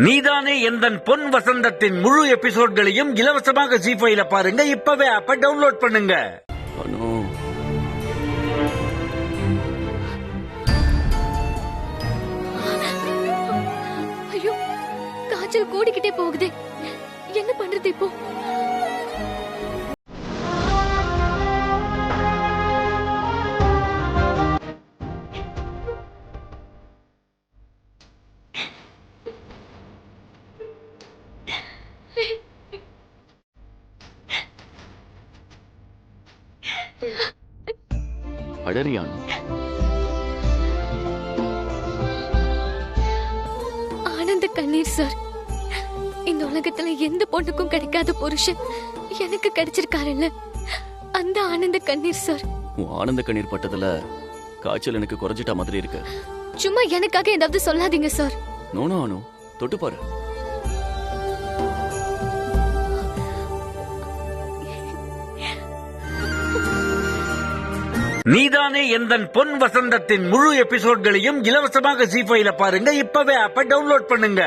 நீதானே எந்தன் பொன் வசந்தத்தின் முழு எபிசோட்களையும் இலவசமாக ஜீ5ல பாருங்க. இப்பவே ஆப்ப டவுன்லோட் பண்ணுங்க. அனு, ஐயோ, காய்ச்சல் கூடிக்கிட்டே போகுதே. என்ன பண்றது இப்போ? அடறியானு. ஆனந்த கண்ணீர் சார். இந்த உலகத்துல எந்த பொண்ணுக்கும் கிடைக்காத புருஷன் எனக்கு கிடைச்சிருக்காருல்ல, அந்த ஆனந்த கண்ணீர் சார். உன் ஆனந்த கண்ணீர் பட்டதுல காய்ச்சல் எனக்கு குறைஞ்சிட்டா மாதிரி இருக்கு. சும்மா எனக்காக ஏதாவது சொல்லாதீங்க சார். நோனோ அனு, தொட்டு பாரு. நீதானே எந்தன் பொன் வசந்தத்தின் முழு எபிசோட்களையும் இலவசமாக ஜீ5ல பாருங்க. இப்பவே ஆப்ப டவுன்லோட் பண்ணுங்க.